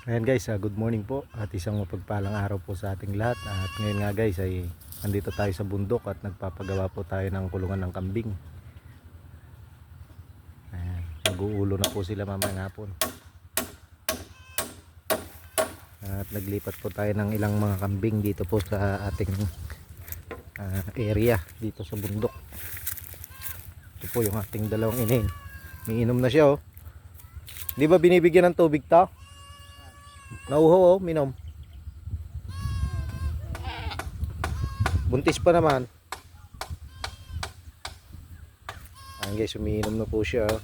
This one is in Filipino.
Ayan guys, good morning po at isang mapagpalang araw po sa ating lahat. At ngayon nga guys ay nandito tayo sa bundok at nagpapagawa po tayo ng kulungan ng kambing. Ayan, mag-uulo na po sila mamayang hapon. At naglipat po tayo ng ilang mga kambing dito po sa ating area dito sa bundok. Ito po yung ating dalawang inin. Miinom na siya oh. Di ba binibigyan ng tubig to? Nauho oh, minom. Buntis pa naman. Ayan guys, umiinom na po siya oh.